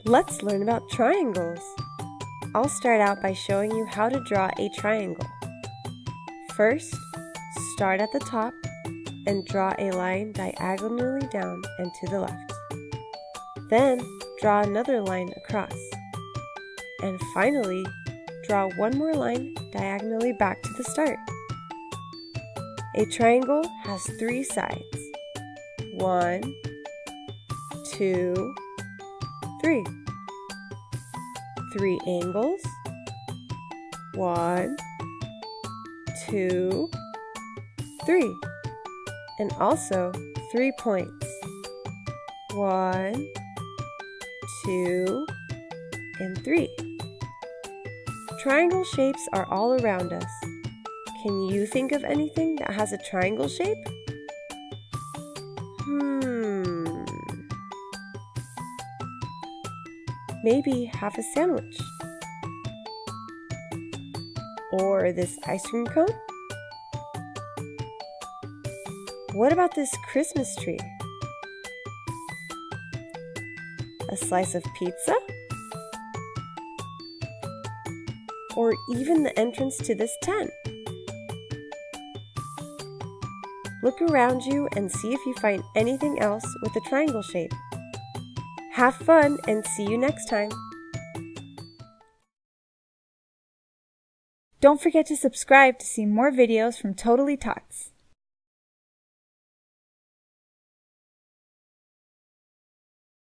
Let's learn about triangles. I'll start out by showing you how to draw a triangle. First, start at the top and draw a line diagonally down and to the left. Then, draw another line across. And finally, draw one more line diagonally back to the start. A triangle has 3 sides. 1, 2, 3. 3 angles. 1, 2, 3. And also 3 points. 1, 2, and 3. Triangle shapes are all around us. Can you think of anything that has a triangle shape? Maybe half a sandwich. Or this ice cream cone? What about this Christmas tree? A slice of pizza? Or even the entrance to this tent? Look around you and see if you find anything else with a triangle shape. Have fun and see you next time! Don't forget to subscribe to see more videos from Totally Tots.